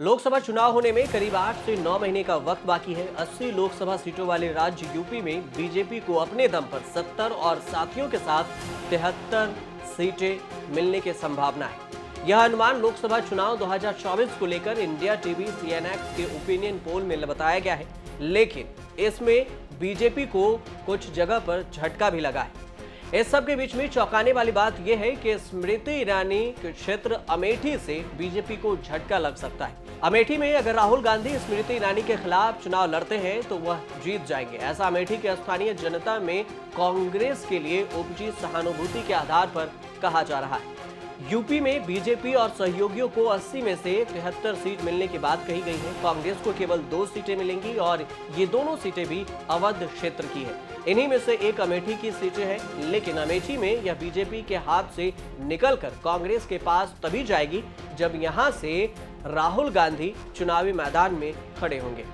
लोकसभा चुनाव होने में करीब 8 से 9 महीने का वक्त बाकी है। 80 लोकसभा सीटों वाले राज्य यूपी में बीजेपी को अपने दम पर 70 और साथियों के साथ 73 सीटें मिलने की संभावना है। यह अनुमान लोकसभा चुनाव 2024 को लेकर इंडिया टीवी सीएनएक्स के ओपिनियन पोल में बताया गया है, लेकिन इसमें बीजेपी को कुछ जगह पर झटका भी लगा है। इस सब के बीच में चौंकाने वाली बात यह है कि स्मृति ईरानी के क्षेत्र अमेठी से बीजेपी को झटका लग सकता है। अमेठी में अगर राहुल गांधी स्मृति ईरानी के खिलाफ चुनाव लड़ते हैं तो वह जीत जाएंगे। ऐसा अमेठी के स्थानीय जनता में कांग्रेस के लिए उपजी सहानुभूति के आधार पर कहा जा रहा है। यूपी में बीजेपी और सहयोगियों को 80 में से 73 सीट मिलने की बात कही गई है। कांग्रेस को केवल 2 सीटें मिलेंगी और ये दोनों सीटें भी अवध क्षेत्र की है। इन्हीं में से एक अमेठी की सीटें हैं, लेकिन अमेठी में यह बीजेपी के हाथ से निकलकर कांग्रेस के पास तभी जाएगी जब यहां से राहुल गांधी चुनावी मैदान में खड़े होंगे।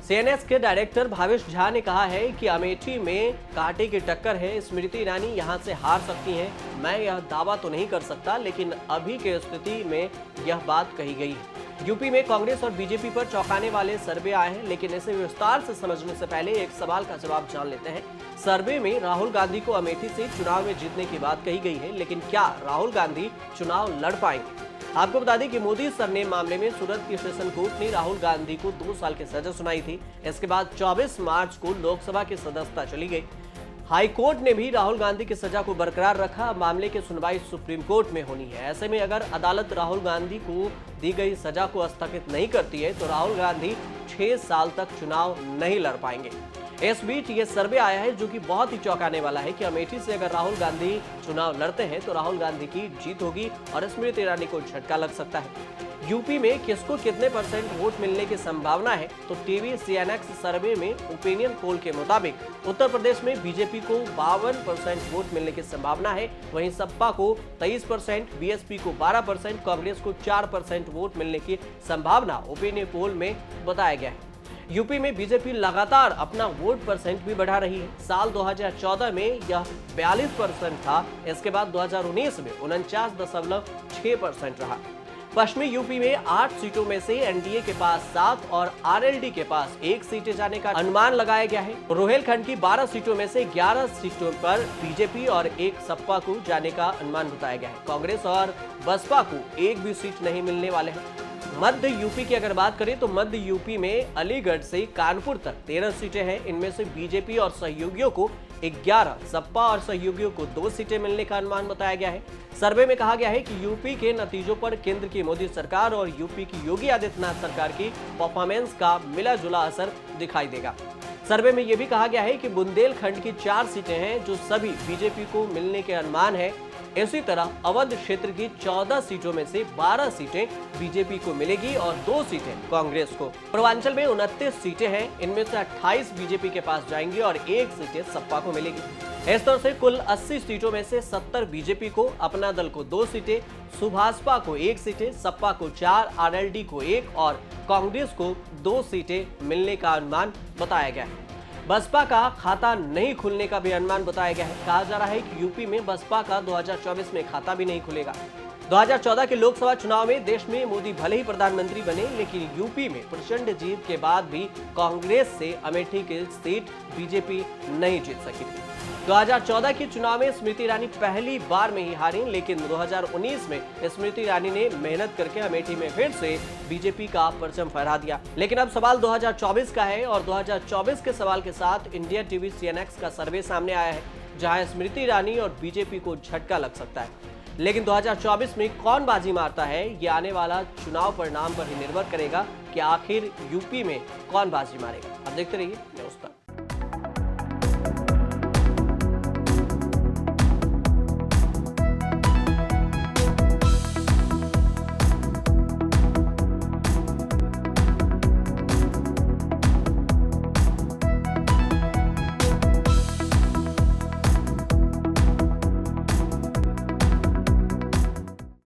सीएनएक्स के डायरेक्टर भावेश झा ने कहा है कि अमेठी में कांटे की टक्कर है। स्मृति ईरानी यहां से हार सकती हैं। मैं यह दावा तो नहीं कर सकता, लेकिन अभी की स्थिति में यह बात कही गई है। यूपी में कांग्रेस और बीजेपी पर चौंकाने वाले सर्वे आए हैं, लेकिन इसे विस्तार से समझने से पहले एक सवाल का जवाब जान लेते हैं। सर्वे में राहुल गांधी को अमेठी से चुनाव में जीतने की बात कही गई है, लेकिन क्या राहुल गांधी चुनाव लड़ पाएंगे? आपको बता दें कि मोदी सरनेम मामले में सूरत की सेशन कोर्ट ने राहुल गांधी को 2 साल की सजा सुनाई थी। इसके बाद 24 मार्च को लोकसभा की सदस्यता चली गई। हाई कोर्ट ने भी राहुल गांधी की सजा को बरकरार रखा। मामले की सुनवाई सुप्रीम कोर्ट में होनी है। ऐसे में अगर अदालत राहुल गांधी को दी गई सजा को स्थगित नहीं करती है तो राहुल गांधी 6 साल तक चुनाव नहीं लड़ पाएंगे। इस बीच ये सर्वे आया है जो कि बहुत ही चौंकाने वाला है कि अमेठी से अगर राहुल गांधी चुनाव लड़ते हैं तो राहुल गांधी की जीत होगी और स्मृति ईरानी को झटका लग सकता है। यूपी में किसको कितने % वोट मिलने की संभावना है, तो टीवी सीएनएक्स सर्वे में ओपिनियन पोल के मुताबिक उत्तर प्रदेश में बीजेपी को 52% वोट मिलने की संभावना है। वहीं सपा को 23%, बीएसपी को 12%, कांग्रेस को 4% वोट मिलने की संभावना ओपिनियन पोल में बताया गया है। यूपी में बीजेपी लगातार अपना वोट % भी बढ़ा रही है। साल 2014 में यह 42% था। इसके बाद 2019 में 49.6% रहा। पश्चिमी यूपी में 8 सीटों में से एनडीए के पास 7 और आरएलडी के पास 1 सीटें जाने का अनुमान लगाया गया है। रोहेलखंड की 12 सीटों में से 11 सीटों पर बीजेपी और 1 सपा को जाने का अनुमान बताया गया है। कांग्रेस और बसपा को एक भी सीट नहीं मिलने वाले हैं। मध्य यूपी की अगर बात करें तो मध्य यूपी में अलीगढ़ से कानपुर तक 13 सीटें हैं। इनमें से बीजेपी और सहयोगियों को 11, सपा और सहयोगियों को 2 सीटें मिलने का अनुमान बताया गया है। सर्वे में कहा गया है कि यूपी के नतीजों पर केंद्र की मोदी सरकार और यूपी की योगी आदित्यनाथ सरकार की परफॉर्मेंस का मिला जुला असर दिखाई देगा। सर्वे में यह भी कहा गया है कि बुंदेलखंड की 4 सीटें हैं जो सभी बीजेपी को मिलने के अनुमान है। इसी तरह अवध क्षेत्र की 14 सीटों में से 12 सीटें बीजेपी को मिलेगी और 2 सीटें कांग्रेस को। पूर्वांचल में 29 सीटें हैं। इनमें से 28 बीजेपी के पास जाएंगी और 1 सीटें सपा को मिलेगी। इस तरह से कुल 80 सीटों में से 70 बीजेपी को, अपना दल को 2 सीटें, सुभाषपा को 1 सीटें, सपा को 4, आरएलडी को 1 और कांग्रेस को 2 सीटें मिलने का अनुमान बताया गया है। बसपा का खाता नहीं खुलने का भी अनुमान बताया गया है। कहा जा रहा है कि यूपी में बसपा का 2024 में खाता भी नहीं खुलेगा। 2014 के लोकसभा चुनाव में देश में मोदी भले ही प्रधानमंत्री बने, लेकिन यूपी में प्रचंड जीत के बाद भी कांग्रेस से अमेठी की सीट बीजेपी नहीं जीत सकी थी। 2014 के चुनाव में स्मृति ईरानी पहली बार में ही हारी, लेकिन 2019 में स्मृति ईरानी ने मेहनत करके अमेठी में फिर से बीजेपी का परचम फहरा दिया। लेकिन अब सवाल 2024 का है और 2024 के सवाल के साथ इंडिया टीवी सीएनएक्स का सर्वे सामने आया है, जहां स्मृति ईरानी और बीजेपी को झटका लग सकता है। लेकिन 2024 में कौन बाजी मारता है, ये आने वाला चुनाव परिणाम पर ही निर्भर करेगा कि आखिर यूपी में कौन बाजी मारेगा। अब देखते रहिए न्यूज़ तक।